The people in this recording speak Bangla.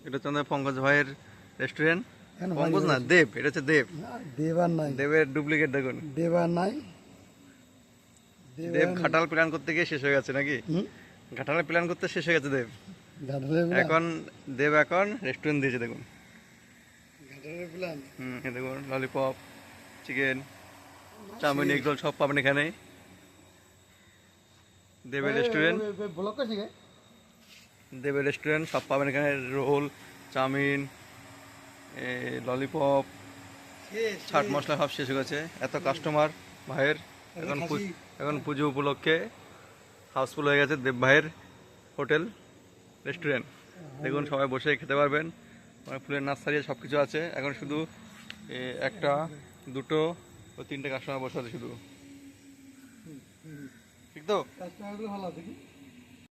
এটা হচ্ছে আমাদের পঙ্কজ ভাইয়ের রেস্টুরেন্ট। পঙ্কজ না, দেব। এটা হচ্ছে দেব। দেব আর নাই, দেবের ডুপ্লিকেট দেখুন। দেব আর নাই। দেব ঘাটাল প্ল্যান করতে গিয়ে শেষ হয়ে গেছে নাকি? ঘাটালের প্ল্যান করতে শেষ হয়ে গেছে দেব। এখন দেব এখন রেস্টুরেন্ট দিয়েছে দেখুন। এই দেখুন lollipop, chicken, chowmein, egg roll সব পাবেন এখানে। দেবের রেস্টুরেন্ট, দেবের রেস্টুরেন্ট সব পাবেন এখানে। Role, chowmein, lollipop, chaat masala সব শেষ হয়ে গেছে। এত কাস্টমার ভাইয়ের। এখন পুজো উপলক্ষে হাউসফুল হয়ে গেছে দেব ভাইয়ের হোটেল রেস্টুরেন্ট। দেখুন সবাই বসে খেতে পারবেন। ফুলের নার্সারি সব কিছু আছে। এখন শুধু একটা, দুটো ও তিনটে কাস্টমার বসে আছে শুধু। ঠিক তো? কাস্টমারগুলো ভালো আছে কি?